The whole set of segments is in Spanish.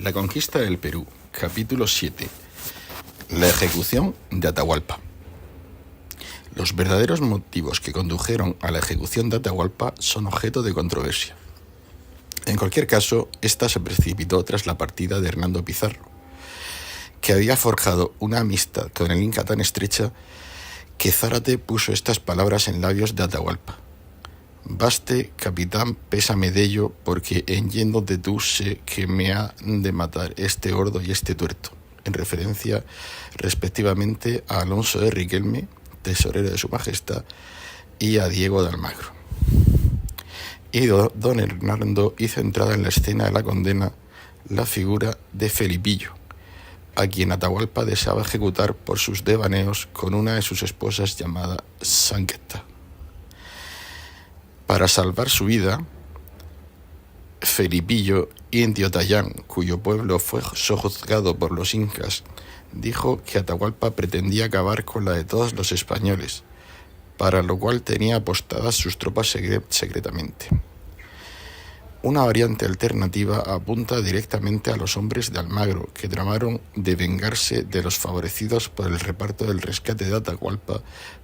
La conquista del Perú, capítulo 7. La ejecución de Atahualpa. Los verdaderos motivos que condujeron a la ejecución de Atahualpa son objeto de controversia. En cualquier caso, esta se precipitó tras la partida de Hernando Pizarro, que había forjado una amistad con el Inca tan estrecha que Zárate puso estas palabras en labios de Atahualpa: «Baste, capitán, pésame dello, porque en yéndote tú sé que me ha de matar este gordo y este tuerto», en referencia respectivamente a Alonso de Riquelme, tesorero de su majestad, y a Diego de Almagro. Y don Hernando hizo entrada en la escena de la condena la figura de Felipillo, a quien Atahualpa deseaba ejecutar por sus devaneos con una de sus esposas llamada Sanqueta. Para salvar su vida, Felipillo, indio Tayán, cuyo pueblo fue sojuzgado por los incas, dijo que Atahualpa pretendía acabar con la de todos los españoles, para lo cual tenía apostadas sus tropas secretamente. Una variante alternativa apunta directamente a los hombres de Almagro, que tramaron de vengarse de los favorecidos por el reparto del rescate de Atahualpa,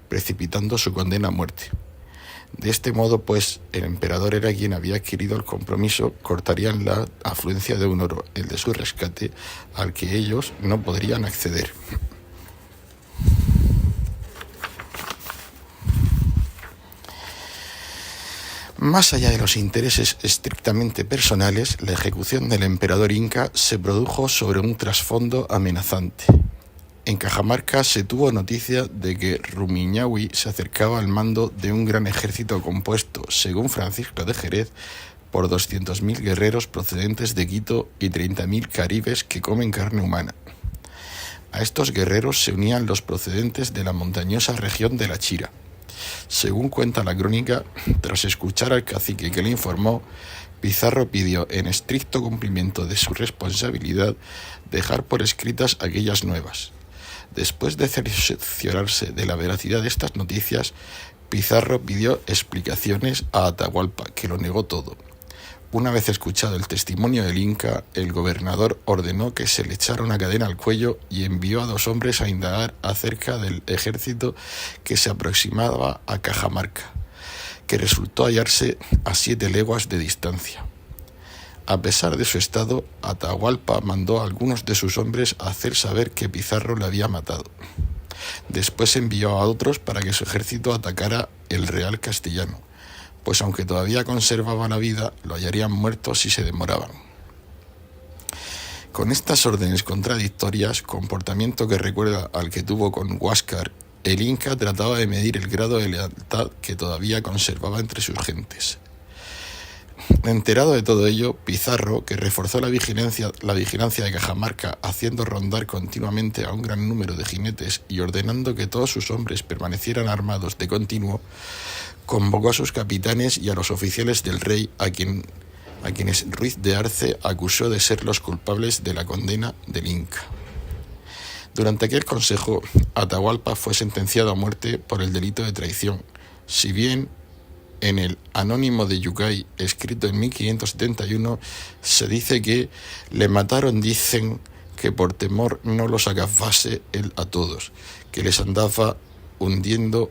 precipitando su condena a muerte. De este modo, pues, el emperador era quien había adquirido el compromiso, cortarían la afluencia de un oro, el de su rescate, al que ellos no podrían acceder. Más allá de los intereses estrictamente personales, la ejecución del emperador inca se produjo sobre un trasfondo amenazante. En Cajamarca se tuvo noticia de que Rumiñahui se acercaba al mando de un gran ejército compuesto, según Francisco de Jerez, por 200.000 guerreros procedentes de Quito y 30.000 caribes que comen carne humana. A estos guerreros se unían los procedentes de la montañosa región de La Chira. Según cuenta la crónica, tras escuchar al cacique que le informó, Pizarro pidió, en estricto cumplimiento de su responsabilidad, dejar por escritas aquellas nuevas. Después de cerciorarse de la veracidad de estas noticias, Pizarro pidió explicaciones a Atahualpa, que lo negó todo. Una vez escuchado el testimonio del Inca, el gobernador ordenó que se le echara una cadena al cuello y envió a 2 hombres a indagar acerca del ejército que se aproximaba a Cajamarca, que resultó hallarse a 7 leguas de distancia. A pesar de su estado, Atahualpa mandó a algunos de sus hombres a hacer saber que Pizarro le había matado. Después envió a otros para que su ejército atacara el Real Castellano, pues aunque todavía conservaba la vida, lo hallarían muerto si se demoraban. Con estas órdenes contradictorias, comportamiento que recuerda al que tuvo con Huáscar, el Inca trataba de medir el grado de lealtad que todavía conservaba entre sus gentes. Enterado de todo ello, Pizarro, que reforzó la vigilancia de Cajamarca, haciendo rondar continuamente a un gran número de jinetes y ordenando que todos sus hombres permanecieran armados de continuo, convocó a sus capitanes y a los oficiales del rey, a quienes Ruiz de Arce acusó de ser los culpables de la condena del Inca. Durante aquel consejo, Atahualpa fue sentenciado a muerte por el delito de traición, si bien en el Anónimo de Yucay, escrito en 1571, se dice que le mataron, dicen, que por temor no los agafase él a todos, que les andaba urdiendo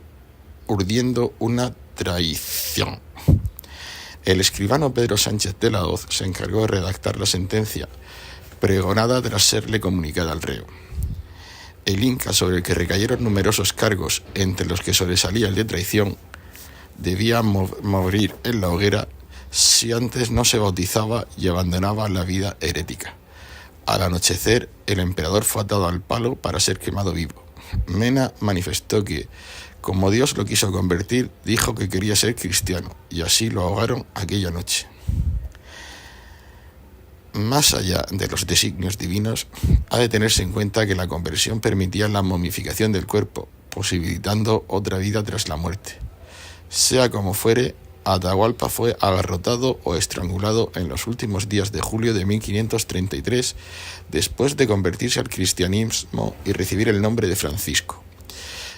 una traición. El escribano Pedro Sánchez de la Hoz se encargó de redactar la sentencia, pregonada tras serle comunicada al reo. El Inca, sobre el que recayeron numerosos cargos, entre los que sobresalía el de traición, debía morir en la hoguera si antes no se bautizaba y abandonaba la vida herética. Al anochecer, el emperador fue atado al palo para ser quemado vivo. Mena manifestó que, como Dios lo quiso convertir, dijo que quería ser cristiano, y así lo ahogaron aquella noche. Más allá de los designios divinos, ha de tenerse en cuenta que la conversión permitía la momificación del cuerpo, posibilitando otra vida tras la muerte. Sea como fuere, Atahualpa fue agarrotado o estrangulado en los últimos días de julio de 1533, después de convertirse al cristianismo y recibir el nombre de Francisco.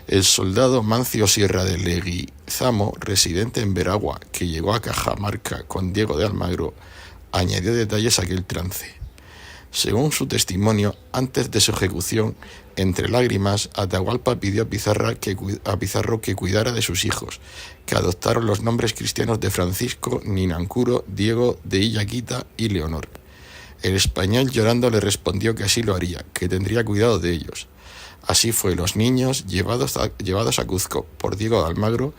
El soldado Mancio Sierra de Leguizamo, residente en Veragua, que llegó a Cajamarca con Diego de Almagro, añadió detalles a aquel trance. Según su testimonio, antes de su ejecución, entre lágrimas, Atahualpa pidió a Pizarro que cuidara de sus hijos, que adoptaron los nombres cristianos de Francisco, Ninancuro, Diego, de Illaquita y Leonor. El español, llorando, le respondió que así lo haría, que tendría cuidado de ellos. Así fue, los niños, llevados a Cuzco por Diego de Almagro,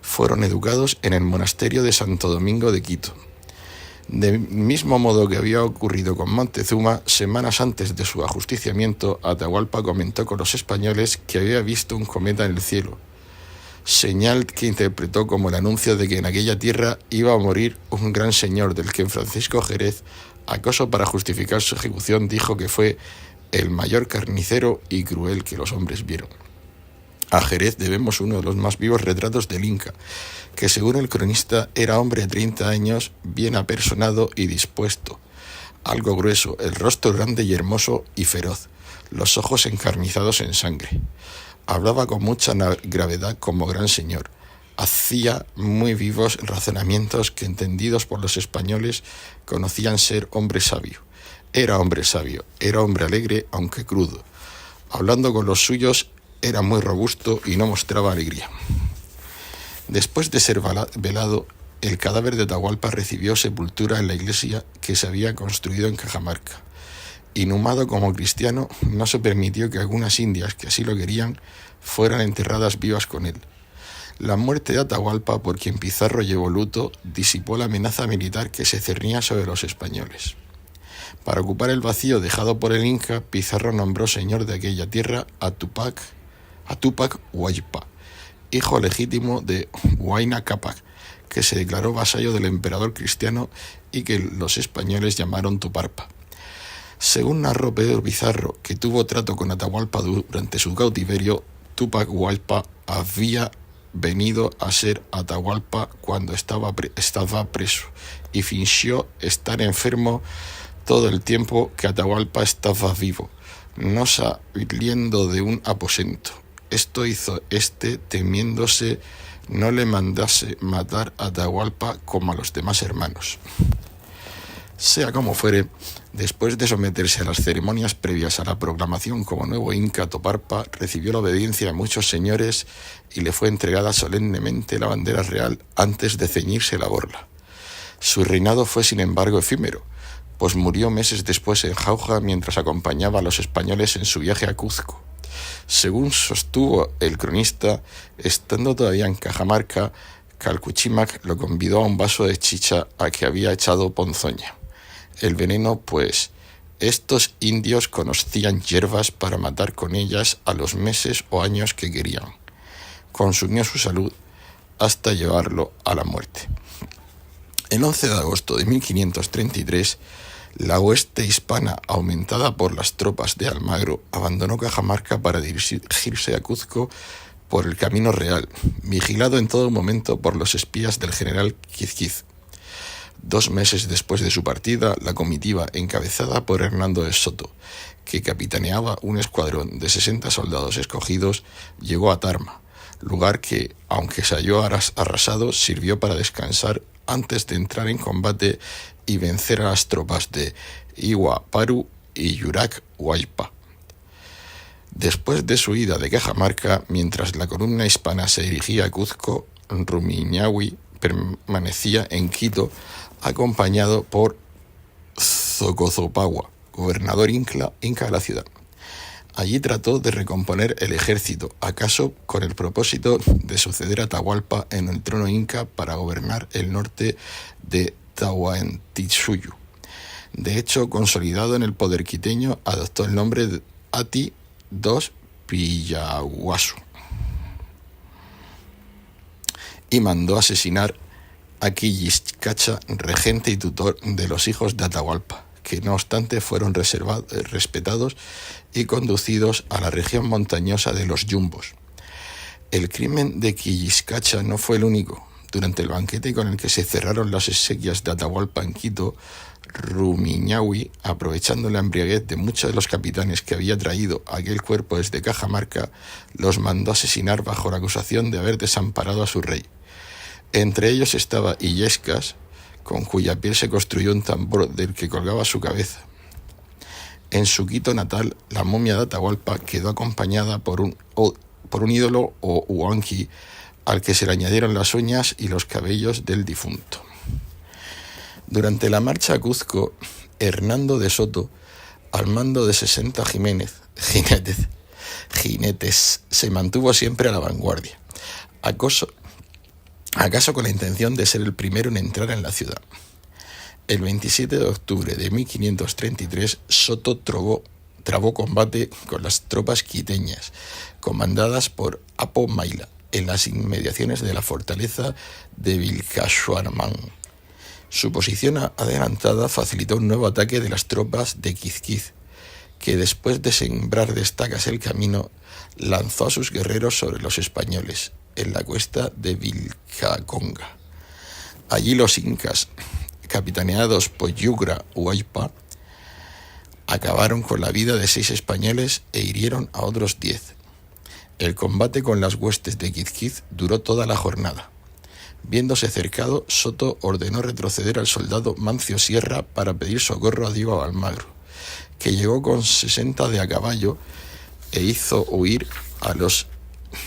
fueron educados en el monasterio de Santo Domingo de Quito. Del mismo modo que había ocurrido con Montezuma, semanas antes de su ajusticiamiento, Atahualpa comentó con los españoles que había visto un cometa en el cielo, señal que interpretó como el anuncio de que en aquella tierra iba a morir un gran señor del que Francisco Jerez, acaso para justificar su ejecución, dijo que fue el mayor carnicero y cruel que los hombres vieron. A Jerez debemos uno de los más vivos retratos del Inca, que según el cronista era hombre de 30 años, bien apersonado y dispuesto, algo grueso, el rostro grande y hermoso y feroz, los ojos encarnizados en sangre. Hablaba con mucha gravedad como gran señor. Hacía muy vivos razonamientos que, entendidos por los españoles, conocían ser hombre sabio. Era hombre sabio, era hombre alegre, aunque crudo. Hablando con los suyos, era muy robusto y no mostraba alegría. Después de ser velado, el cadáver de Atahualpa recibió sepultura en la iglesia que se había construido en Cajamarca. Inhumado como cristiano, no se permitió que algunas indias que así lo querían fueran enterradas vivas con él. La muerte de Atahualpa, por quien Pizarro llevó luto, disipó la amenaza militar que se cernía sobre los españoles. Para ocupar el vacío dejado por el Inca, Pizarro nombró señor de aquella tierra a Túpac Huaypa, hijo legítimo de Huayna Cápac, que se declaró vasallo del emperador cristiano y que los españoles llamaron Tuparpa. Según narró Pedro Pizarro, que tuvo trato con Atahualpa durante su cautiverio, Túpac Huaypa había venido a ser Atahualpa cuando estaba preso y fingió estar enfermo todo el tiempo que Atahualpa estaba vivo, no saliendo de un aposento. Esto hizo temiéndose no le mandase matar a Atahualpa como a los demás hermanos. Sea como fuere, después de someterse a las ceremonias previas a la proclamación como nuevo Inca, Toparpa recibió la obediencia de muchos señores y le fue entregada solemnemente la bandera real antes de ceñirse la borla. Su reinado fue, sin embargo, efímero, pues murió meses después en Jauja mientras acompañaba a los españoles en su viaje a Cuzco. Según sostuvo el cronista, estando todavía en Cajamarca, Calcuchímac lo convidó a un vaso de chicha a que había echado ponzoña. El veneno, pues, estos indios conocían hierbas para matar con ellas a los meses o años que querían. Consumió su salud hasta llevarlo a la muerte. El 11 de agosto de 1533, la hueste hispana, aumentada por las tropas de Almagro, abandonó Cajamarca para dirigirse a Cuzco por el camino real, vigilado en todo momento por los espías del general Quizquiz. 2 meses después de su partida, la comitiva, encabezada por Hernando de Soto, que capitaneaba un escuadrón de 60 soldados escogidos, llegó a Tarma, lugar que, aunque se halló arrasado, sirvió para descansar antes de entrar en combate y vencer a las tropas de Iwa-Paru y Yurac Huaypa. Después de su ida de Cajamarca, mientras la columna hispana se dirigía a Cuzco, Rumiñahui permanecía en Quito, acompañado por Zocozopagua, gobernador inca de la ciudad. Allí trató de recomponer el ejército, acaso con el propósito de suceder a Atahualpa en el trono inca para gobernar el norte de Tahuantinsuyo. De hecho, consolidado en el poder quiteño, adoptó el nombre de Ati II Pillaguasu y mandó asesinar a Quilliscacha, regente y tutor de los hijos de Atahualpa, que no obstante fueron respetados y conducidos a la región montañosa de los Yumbos. El crimen de Quilliscacha no fue el único. Durante el banquete con el que se cerraron las exequias de Atahualpa en Quito, Rumiñahui, aprovechando la embriaguez de muchos de los capitanes que había traído aquel cuerpo desde Cajamarca, los mandó asesinar bajo la acusación de haber desamparado a su rey. Entre ellos estaba Illescas, con cuya piel se construyó un tambor del que colgaba su cabeza. En su Quito natal, la momia de Atahualpa quedó acompañada por un ídolo o huanqui al que se le añadieron las uñas y los cabellos del difunto. Durante la marcha a Cuzco, Hernando de Soto, al mando de 60 jinetes, se mantuvo siempre a la vanguardia, acaso con la intención de ser el primero en entrar en la ciudad. El 27 de octubre de 1533, Soto trabó combate con las tropas quiteñas, comandadas por Apo Maila, en las inmediaciones de la fortaleza de Vilcashuarmán. Su posición adelantada facilitó un nuevo ataque de las tropas de Quizquiz, que después de sembrar de estacas el camino, lanzó a sus guerreros sobre los españoles, en la cuesta de Vilcaconga. Allí los incas, capitaneados por Yugra Huaypa, acabaron con la vida de 6 españoles e hirieron a otros 10. El combate con las huestes de Quizquiz duró toda la jornada. Viéndose cercado, Soto ordenó retroceder al soldado Mancio Sierra para pedir socorro a Diego Almagro, que llegó con 60 de a caballo e hizo huir a los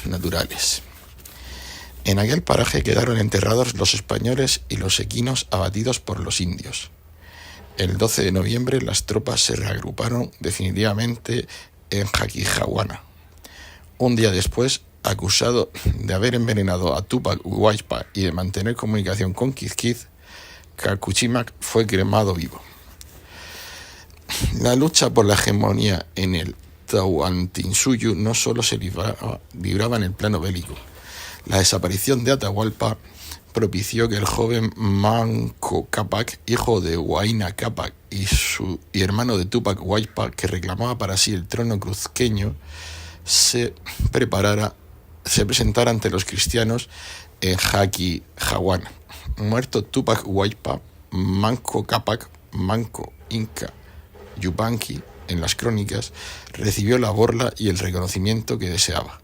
naturales. En aquel paraje quedaron enterrados los españoles y los equinos abatidos por los indios. El 12 de noviembre las tropas se reagruparon definitivamente en Jaquijahuana. Un día después, acusado de haber envenenado a Túpac Huaypa y de mantener comunicación con Quizquiz, Calcuchímac fue cremado vivo. La lucha por la hegemonía en el Tahuantinsuyo no solo se libraba en el plano bélico. La desaparición de Atahualpa propició que el joven Manco Cápac, hijo de Huayna Cápac y hermano de Túpac Huaypa, que reclamaba para sí el trono cuzqueño, se presentara ante los cristianos en Jaquijahuana. Muerto Túpac Huaypa, Manco Cápac, Manco Inca Yupanqui, en las crónicas, recibió la borla y el reconocimiento que deseaba.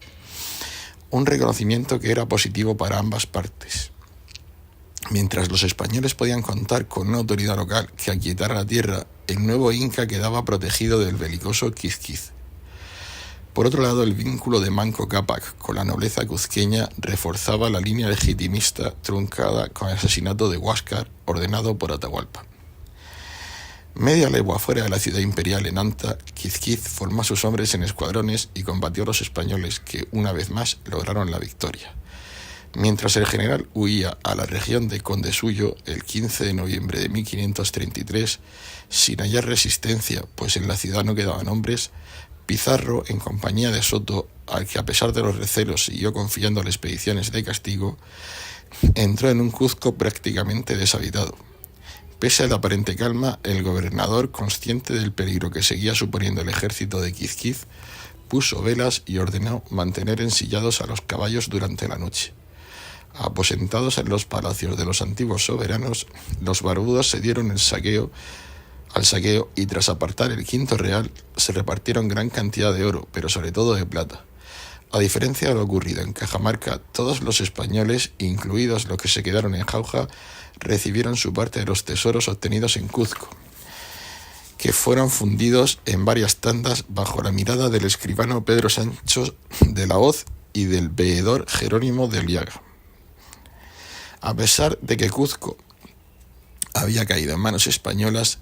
Un reconocimiento que era positivo para ambas partes. Mientras los españoles podían contar con una autoridad local que aquietara la tierra, el nuevo Inca quedaba protegido del belicoso Quizquiz. Por otro lado, el vínculo de Manco Cápac con la nobleza cuzqueña reforzaba la línea legitimista truncada con el asesinato de Huáscar ordenado por Atahualpa. Media legua fuera de la ciudad imperial en Anta, Quizquiz formó a sus hombres en escuadrones y combatió a los españoles que, una vez más, lograron la victoria. Mientras el general huía a la región de Condesuyo el 15 de noviembre de 1533, sin hallar resistencia, pues en la ciudad no quedaban hombres, Pizarro, en compañía de Soto, al que a pesar de los recelos siguió confiando las expediciones de castigo, entró en un Cuzco prácticamente deshabitado. Pese a la aparente calma, el gobernador, consciente del peligro que seguía suponiendo el ejército de Quizquiz, puso velas y ordenó mantener ensillados a los caballos durante la noche. Aposentados en los palacios de los antiguos soberanos, los barbudos se dieron al saqueo y tras apartar el quinto real, se repartieron gran cantidad de oro, pero sobre todo de plata. A diferencia de lo ocurrido en Cajamarca, todos los españoles, incluidos los que se quedaron en Jauja, recibieron su parte de los tesoros obtenidos en Cuzco, que fueron fundidos en varias tandas bajo la mirada del escribano Pedro Sancho de la Hoz y del veedor Jerónimo de Aliaga. A pesar de que Cuzco había caído en manos españolas,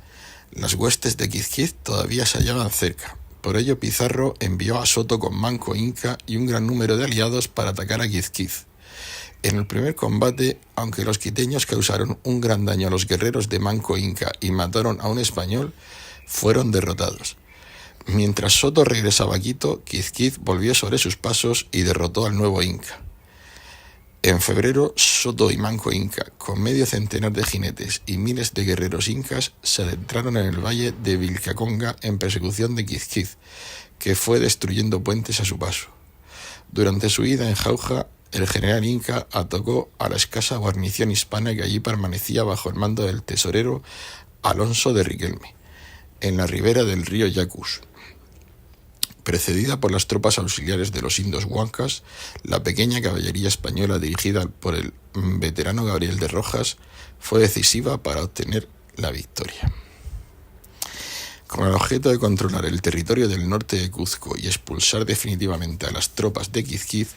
las huestes de Quizquiz todavía se hallaban cerca. Por ello, Pizarro envió a Soto con Manco Inca y un gran número de aliados para atacar a Quizquiz. En el primer combate, aunque los quiteños causaron un gran daño a los guerreros de Manco Inca y mataron a un español, fueron derrotados. Mientras Soto regresaba a Quito, Quizquiz volvió sobre sus pasos y derrotó al nuevo Inca. En febrero, Soto y Manco Inca, con medio centenar de jinetes y miles de guerreros incas, se adentraron en el valle de Vilcaconga en persecución de Quizquiz, que fue destruyendo puentes a su paso. Durante su ida en Jauja, el general inca atacó a la escasa guarnición hispana que allí permanecía bajo el mando del tesorero Alonso de Riquelme, en la ribera del río Yacus. Precedida por las tropas auxiliares de los indios huancas, la pequeña caballería española dirigida por el veterano Gabriel de Rojas fue decisiva para obtener la victoria. Con el objeto de controlar el territorio del norte de Cuzco y expulsar definitivamente a las tropas de Quizquiz,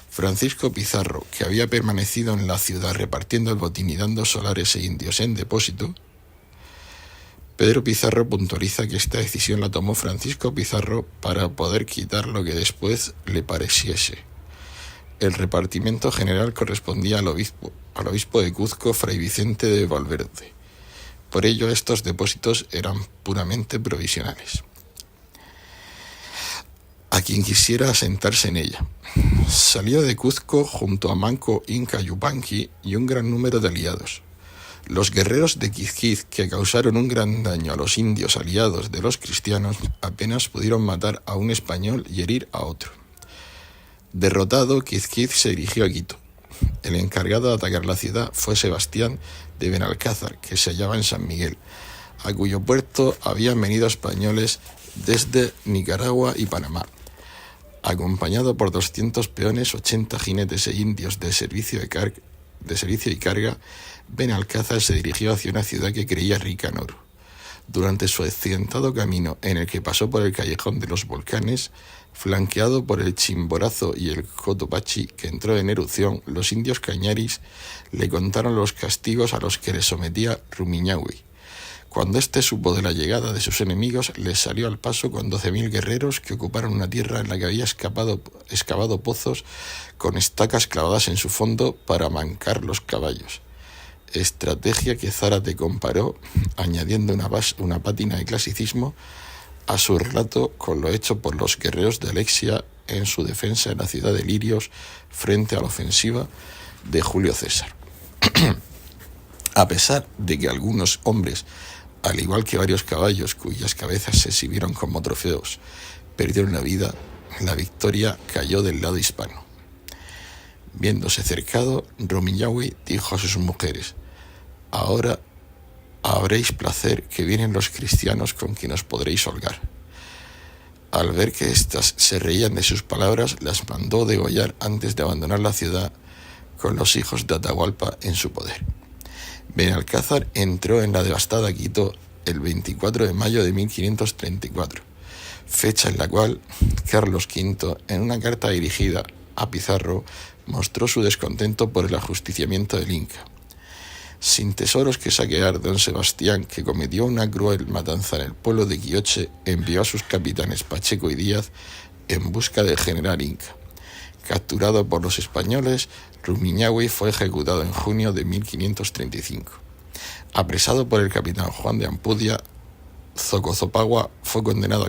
Francisco Pizarro, que había permanecido en la ciudad repartiendo el botín y dando solares e indios en depósito, Pedro Pizarro puntualiza que esta decisión la tomó Francisco Pizarro para poder quitar lo que después le pareciese. El repartimiento general correspondía al obispo de Cuzco, Fray Vicente de Valverde. Por ello, estos depósitos eran puramente provisionales. A quien quisiera asentarse en ella. Salió de Cuzco junto a Manco Inca Yupanqui y un gran número de aliados. Los guerreros de Quizquiz, que causaron un gran daño a los indios aliados de los cristianos, apenas pudieron matar a un español y herir a otro. Derrotado, Quizquiz se dirigió a Quito. El encargado de atacar la ciudad fue Sebastián de Benalcázar, que se hallaba en San Miguel, a cuyo puerto habían venido españoles desde Nicaragua y Panamá. Acompañado por 200 peones, 80 jinetes e indios de servicio y carga, Benalcázar se dirigió hacia una ciudad que creía rica en oro. Durante su accidentado camino, en el que pasó por el callejón de los volcanes, flanqueado por el Chimborazo y el Cotopaxi, que entró en erupción, los indios cañaris le contaron los castigos a los que le sometía Rumiñahui. Cuando éste supo de la llegada de sus enemigos, les salió al paso con 12.000 guerreros que ocuparon una tierra en la que había excavado pozos con estacas clavadas en su fondo para mancar los caballos. Estrategia que Zárate comparó, añadiendo una pátina de clasicismo a su relato con lo hecho por los guerreros de Alexia en su defensa en la ciudad de Lirios frente a la ofensiva de Julio César. A pesar de que algunos hombres, al igual que varios caballos cuyas cabezas se exhibieron como trofeos, perdieron la vida, la victoria cayó del lado hispano. Viéndose cercado, Rumiñahui dijo a sus mujeres: «Ahora habréis placer, que vienen los cristianos con quien os podréis holgar». Al ver que éstas se reían de sus palabras, las mandó degollar antes de abandonar la ciudad con los hijos de Atahualpa en su poder. Benalcázar entró en la devastada Quito el 24 de mayo de 1534, fecha en la cual Carlos V, en una carta dirigida a Pizarro, mostró su descontento por el ajusticiamiento del Inca. Sin tesoros que saquear, don Sebastián, que cometió una cruel matanza en el pueblo de Quioche, envió a sus capitanes Pacheco y Díaz en busca del general Inca. Capturado por los españoles, Rumiñahui fue ejecutado en junio de 1535. Apresado por el capitán Juan de Ampudia, Zocozopagua fue conducido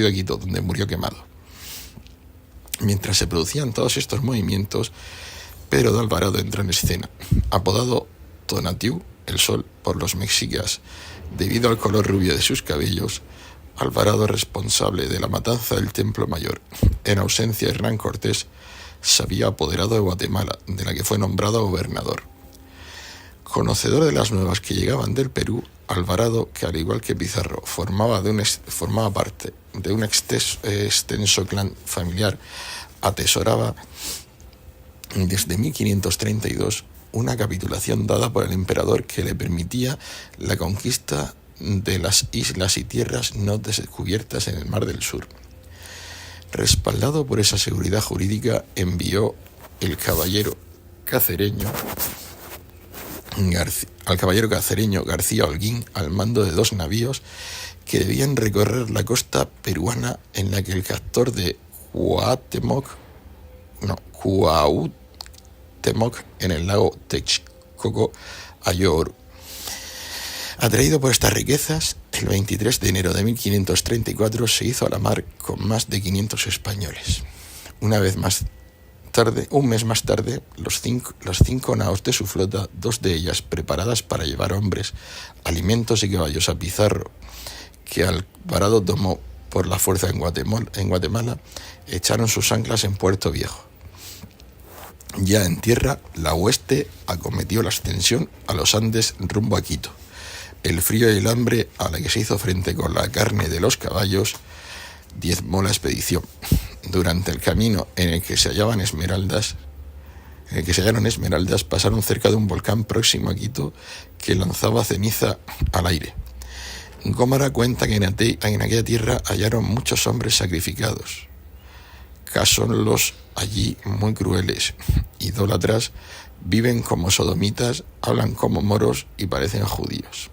a Quito, donde murió quemado. Mientras se producían todos estos movimientos, Pedro de Alvarado entró en escena, apodado Tonatiuh, el Sol, por los mexicas, debido al color rubio de sus cabellos. Alvarado, responsable de la matanza del Templo Mayor, en ausencia de Hernán Cortés, se había apoderado de Guatemala, de la que fue nombrado gobernador. Conocedor de las nuevas que llegaban del Perú, Alvarado, que al igual que Pizarro formaba parte de un extenso clan familiar, atesoraba desde 1532 una capitulación dada por el emperador que le permitía la conquista de las islas y tierras no descubiertas en el Mar del Sur. Respaldado por esa seguridad jurídica, envió al caballero cacereño García Holguín al mando de 2 navíos que debían recorrer la costa peruana, en la que el captor de Cuauhtémoc en el lago Texcoco halló oro. Atraído por estas riquezas, el 23 de enero de 1534 se hizo a la mar con más de 500 españoles. Un mes más tarde, las cinco naos de su flota, 2 de ellas preparadas para llevar hombres, alimentos y caballos a Pizarro, que Alvarado tomó por la fuerza en Guatemala, echaron sus anclas en Puerto Viejo. Ya en tierra, la hueste acometió la ascensión a los Andes rumbo a Quito. El frío y el hambre, a la que se hizo frente con la carne de los caballos, diezmó la expedición. Durante el camino en el que se hallaron esmeraldas, pasaron cerca de un volcán próximo a Quito que lanzaba ceniza al aire. Gómara cuenta que en aquella tierra hallaron muchos hombres sacrificados. Son los allí muy crueles, idólatras, viven como sodomitas, hablan como moros y parecen judíos.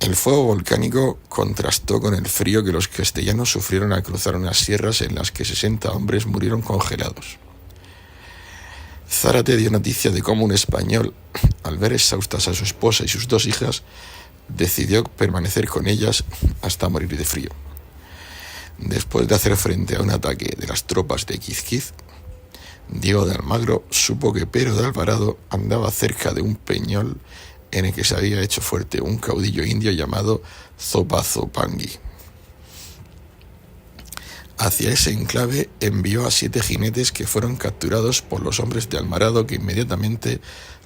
El fuego volcánico contrastó con el frío que los castellanos sufrieron al cruzar unas sierras en las que 60 hombres murieron congelados. Zárate dio noticia de cómo un español, al ver exhaustas a su esposa y sus 2 hijas, decidió permanecer con ellas hasta morir de frío. Después de hacer frente a un ataque de las tropas de Quizquiz, Diego de Almagro supo que Pero de Alvarado andaba cerca de un peñol en el que se había hecho fuerte un caudillo indio llamado Zopazopangui. Hacia ese enclave envió a 7 jinetes que fueron capturados por los hombres de Alvarado, que inmediatamente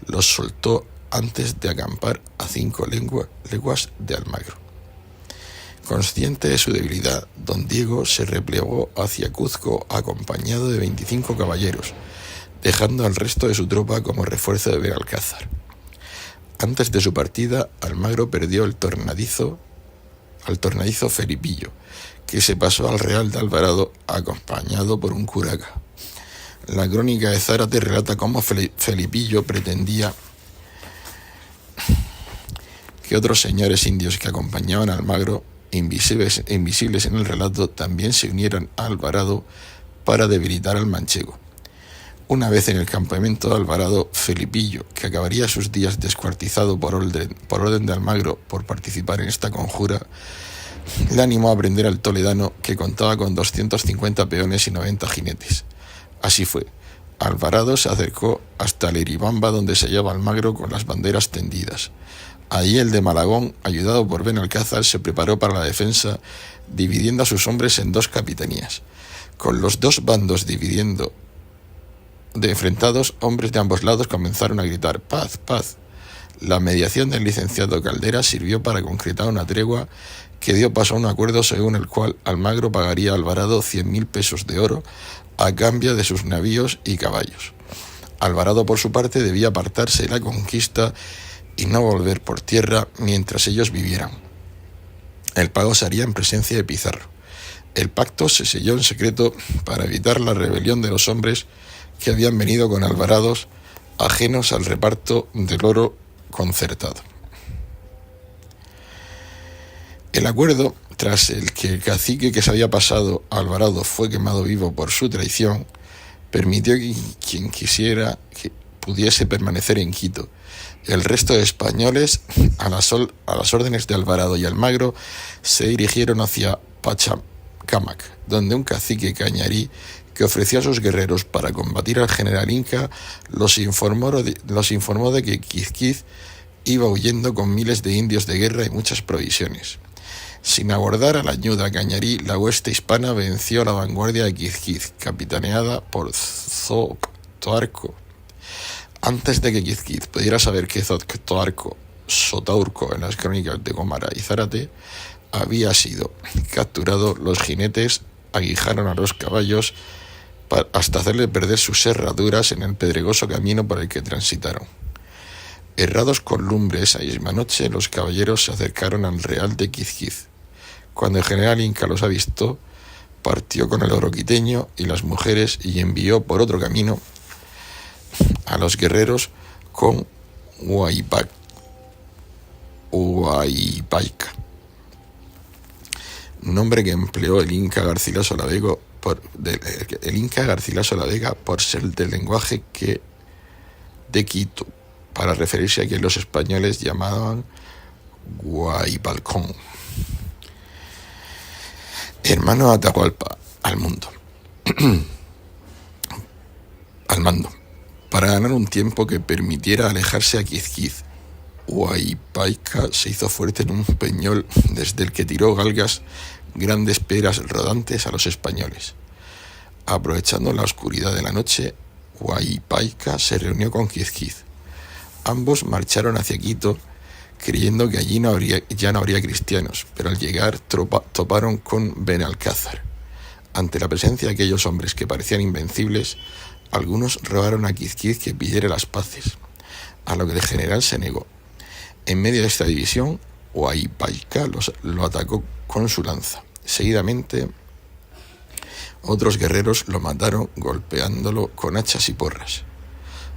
los soltó antes de acampar a 5 leguas de Almagro. Consciente de su debilidad, don Diego se replegó hacia Cuzco acompañado de 25 caballeros, dejando al resto de su tropa como refuerzo de Benalcázar. Antes de su partida, Almagro perdió al tornadizo Felipillo, que se pasó al Real de Alvarado acompañado por un curaca. La crónica de Zárate relata cómo Felipillo pretendía que otros señores indios que acompañaban a Almagro, invisibles en el relato, también se unieran a Alvarado para debilitar al manchego. Una vez en el campamento de Alvarado, Felipillo, que acabaría sus días descuartizado por orden de Almagro por participar en esta conjura, le animó a prender al toledano, que contaba con 250 peones y 90 jinetes. Así fue. Alvarado se acercó hasta Leribamba, donde se hallaba Almagro con las banderas tendidas. Allí el de Malagón, ayudado por Benalcázar, se preparó para la defensa, dividiendo a sus hombres en 2 capitanías. Con los 2 bandos enfrentados, hombres de ambos lados comenzaron a gritar «¡Paz, paz!». La mediación del licenciado Caldera sirvió para concretar una tregua que dio paso a un acuerdo según el cual Almagro pagaría a Alvarado 100.000 pesos de oro a cambio de sus navíos y caballos. Alvarado, por su parte, debía apartarse de la conquista y no volver por tierra mientras ellos vivieran. El pago se haría en presencia de Pizarro. El pacto se selló en secreto para evitar la rebelión de los hombres que habían venido con Alvarados, ajenos al reparto del oro concertado. El acuerdo, tras el que el cacique que se había pasado a Alvarado fue quemado vivo por su traición, permitió que quien quisiera que pudiese permanecer en Quito. El resto de españoles, a las órdenes de Alvarado y Almagro, se dirigieron hacia Pachacamac, donde un cacique cañarí que ofreció a sus guerreros para combatir al general inca los informó de que Quizquiz iba huyendo con miles de indios de guerra y muchas provisiones. Sin abordar a la ñuda cañarí, la hueste hispana venció a la vanguardia de Quizquiz, capitaneada por Zotoarco. Antes de que Quizquiz pudiera saber que Sotaurco en las crónicas de Gómara y Zárate había sido capturado, los jinetes aguijaron a los caballos hasta hacerle perder sus herraduras en el pedregoso camino por el que transitaron. Herrados con lumbre esa misma noche, los caballeros se acercaron al Real de Quizquiz. Cuando el general inca los avistó, partió con el oro quiteño y las mujeres y envió por otro camino a los guerreros con Huaypaica, nombre que empleó el Inca Garcilaso la Vega por ser del lenguaje de Quito, para referirse a quien los españoles llamaban Guaybalcón. Hermano Atahualpa, al mando, para ganar un tiempo que permitiera alejarse a Quizquiz. Huaypaica se hizo fuerte en un peñol desde el que tiró galgas grandes piedras rodantes a los españoles. Aprovechando la oscuridad de la noche, Huaypaica se reunió con Quizquiz. Ambos marcharon hacia Quito, creyendo que allí ya no habría cristianos, pero al llegar toparon con Benalcázar. Ante la presencia de aquellos hombres que parecían invencibles, algunos rogaron a Quizquiz que pidiera las paces, a lo que el general se negó. En medio de esta división, Huaypaica lo atacó con su lanza. Seguidamente, otros guerreros lo mataron golpeándolo con hachas y porras.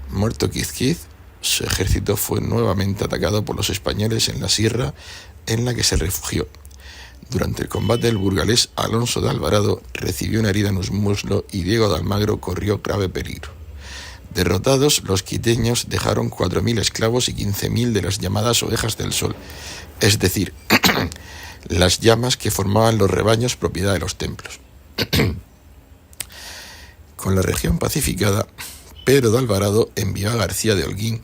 Muerto Quizquiz, su ejército fue nuevamente atacado por los españoles en la sierra en la que se refugió. Durante el combate, el burgalés Alonso de Alvarado recibió una herida en un muslo y Diego de Almagro corrió grave peligro. Derrotados, los quiteños dejaron 4.000 esclavos y 15.000 de las llamadas ovejas del sol, es decir, las llamas que formaban los rebaños propiedad de los templos. Con la región pacificada, Pedro de Alvarado envió a García de Holguín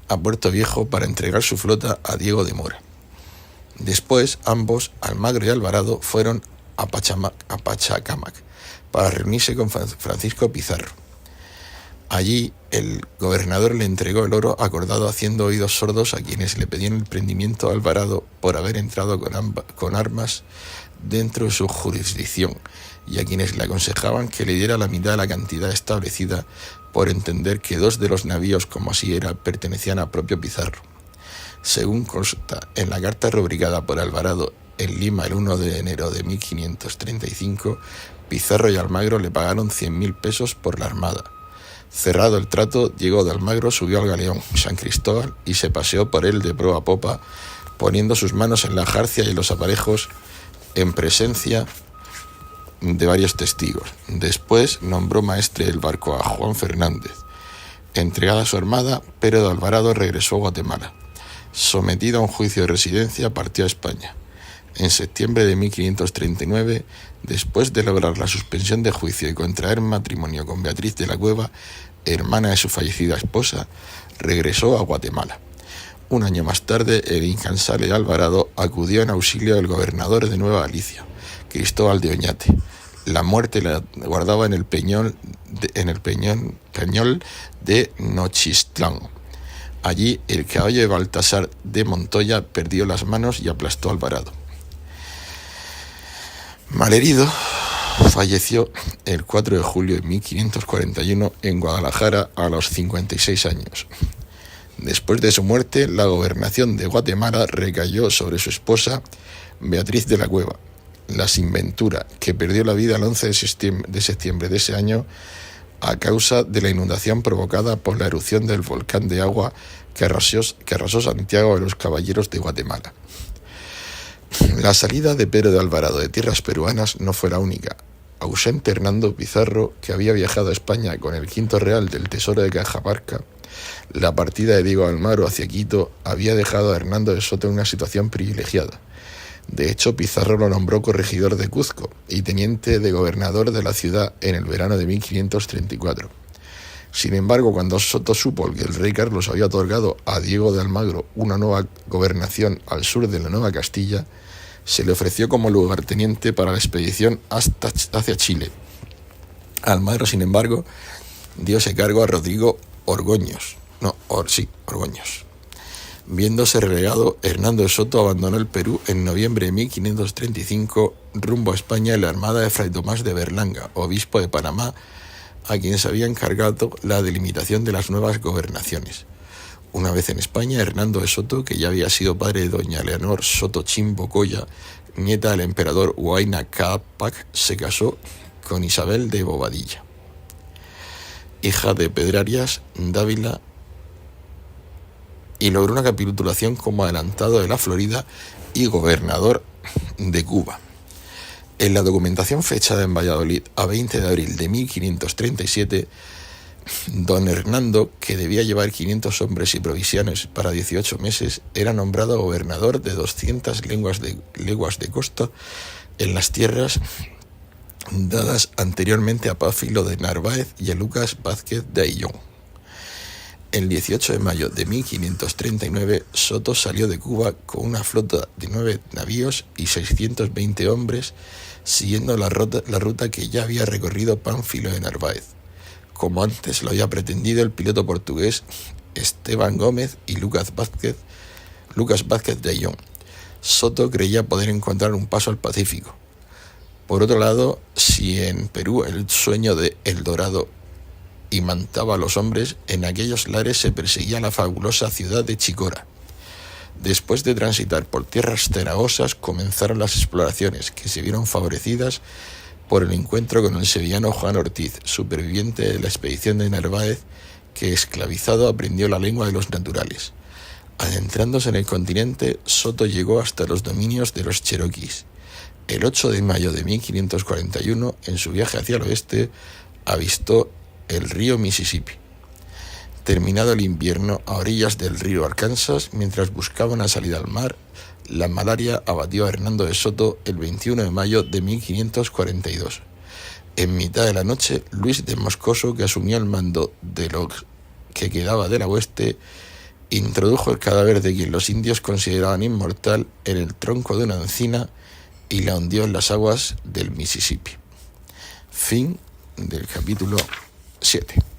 a Puerto Viejo para entregar su flota a Diego de Mora. Después, ambos, Almagro y Alvarado, fueron a Pachacámac para reunirse con Francisco Pizarro. Allí, el gobernador le entregó el oro acordado, haciendo oídos sordos a quienes le pedían el prendimiento a Alvarado por haber entrado con armas dentro de su jurisdicción, y a quienes le aconsejaban que le diera la mitad de la cantidad establecida, por entender que 2 de los navíos, como así era, pertenecían a propio Pizarro. Según consta en la carta rubricada por Alvarado en Lima el 1 de enero de 1535, Pizarro y Almagro le pagaron 100.000 pesos por la armada. Cerrado el trato, Diego de Almagro subió al galeón San Cristóbal y se paseó por él de proa a popa, poniendo sus manos en la jarcia y en los aparejos en presencia de varios testigos. Después nombró maestre del barco a Juan Fernández. Entregada su armada, Pedro de Alvarado regresó a Guatemala. Sometido a un juicio de residencia, partió a España. En septiembre de 1539, después de lograr la suspensión de juicio y contraer matrimonio con Beatriz de la Cueva, hermana de su fallecida esposa, regresó a Guatemala. Un año más tarde, el incansable Alvarado acudió en auxilio del gobernador de Nueva Galicia, Cristóbal de Oñate. La muerte la guardaba en el peñol de Nochistlán. Allí, el caballo de Baltasar de Montoya perdió las manos y aplastó a Alvarado. Malherido, falleció el 4 de julio de 1541 en Guadalajara a los 56 años. Después de su muerte, la gobernación de Guatemala recayó sobre su esposa, Beatriz de la Cueva, la sinventura, que perdió la vida el 11 de septiembre de ese año a causa de la inundación provocada por la erupción del volcán de agua que arrasó Santiago de los Caballeros de Guatemala. La salida de Pedro de Alvarado de tierras peruanas no fue la única. Ausente Hernando Pizarro, que había viajado a España con el quinto real del Tesoro de Cajamarca, la partida de Diego Almagro hacia Quito había dejado a Hernando de Soto en una situación privilegiada. De hecho, Pizarro lo nombró corregidor de Cuzco y teniente de gobernador de la ciudad en el verano de 1534. Sin embargo, cuando Soto supo que el rey Carlos había otorgado a Diego de Almagro una nueva gobernación al sur de la Nueva Castilla, se le ofreció como lugarteniente para la expedición hacia Chile. Almagro, sin embargo, dio ese cargo a Rodrigo Orgoños. Viéndose relegado, Hernando de Soto abandonó el Perú en noviembre de 1535 rumbo a España en la armada de Fray Tomás de Berlanga, obispo de Panamá, a quien se había encargado la delimitación de las nuevas gobernaciones. Una vez en España, Hernando de Soto, que ya había sido padre de doña Leonor Soto Chimbocoya, nieta del emperador Huayna Cápac, se casó con Isabel de Bobadilla, hija de Pedrarias Dávila, y logró una capitulación como adelantado de la Florida y gobernador de Cuba. En la documentación fechada en Valladolid a 20 de abril de 1537, don Hernando, que debía llevar 500 hombres y provisiones para 18 meses, era nombrado gobernador de 200 leguas de costa en las tierras dadas anteriormente a Pánfilo de Narváez y a Lucas Vázquez de Ayllón. El 18 de mayo de 1539, Soto salió de Cuba con una flota de 9 navíos y 620 hombres, siguiendo la ruta que ya había recorrido Pánfilo de Narváez, como antes lo había pretendido el piloto portugués Esteban Gómez y Lucas Vázquez de Ayllón. Soto creía poder encontrar un paso al Pacífico. Por otro lado, si en Perú el sueño de El Dorado imantaba a los hombres, en aquellos lares se perseguía la fabulosa ciudad de Chicora. Después de transitar por tierras cenagosas, comenzaron las exploraciones, que se vieron favorecidas por el encuentro con el sevillano Juan Ortiz, superviviente de la expedición de Narváez, que esclavizado aprendió la lengua de los naturales. Adentrándose en el continente, Soto llegó hasta los dominios de los cheroquis. El 8 de mayo de 1541, en su viaje hacia el oeste, avistó el río Mississippi. Terminado el invierno, a orillas del río Arkansas, mientras buscaba una salida al mar, la malaria abatió a Hernando de Soto el 21 de mayo de 1542. En mitad de la noche, Luis de Moscoso, que asumía el mando de lo que quedaba de la hueste, introdujo el cadáver de quien los indios consideraban inmortal en el tronco de una encina y la hundió en las aguas del Mississippi. Fin del capítulo 7.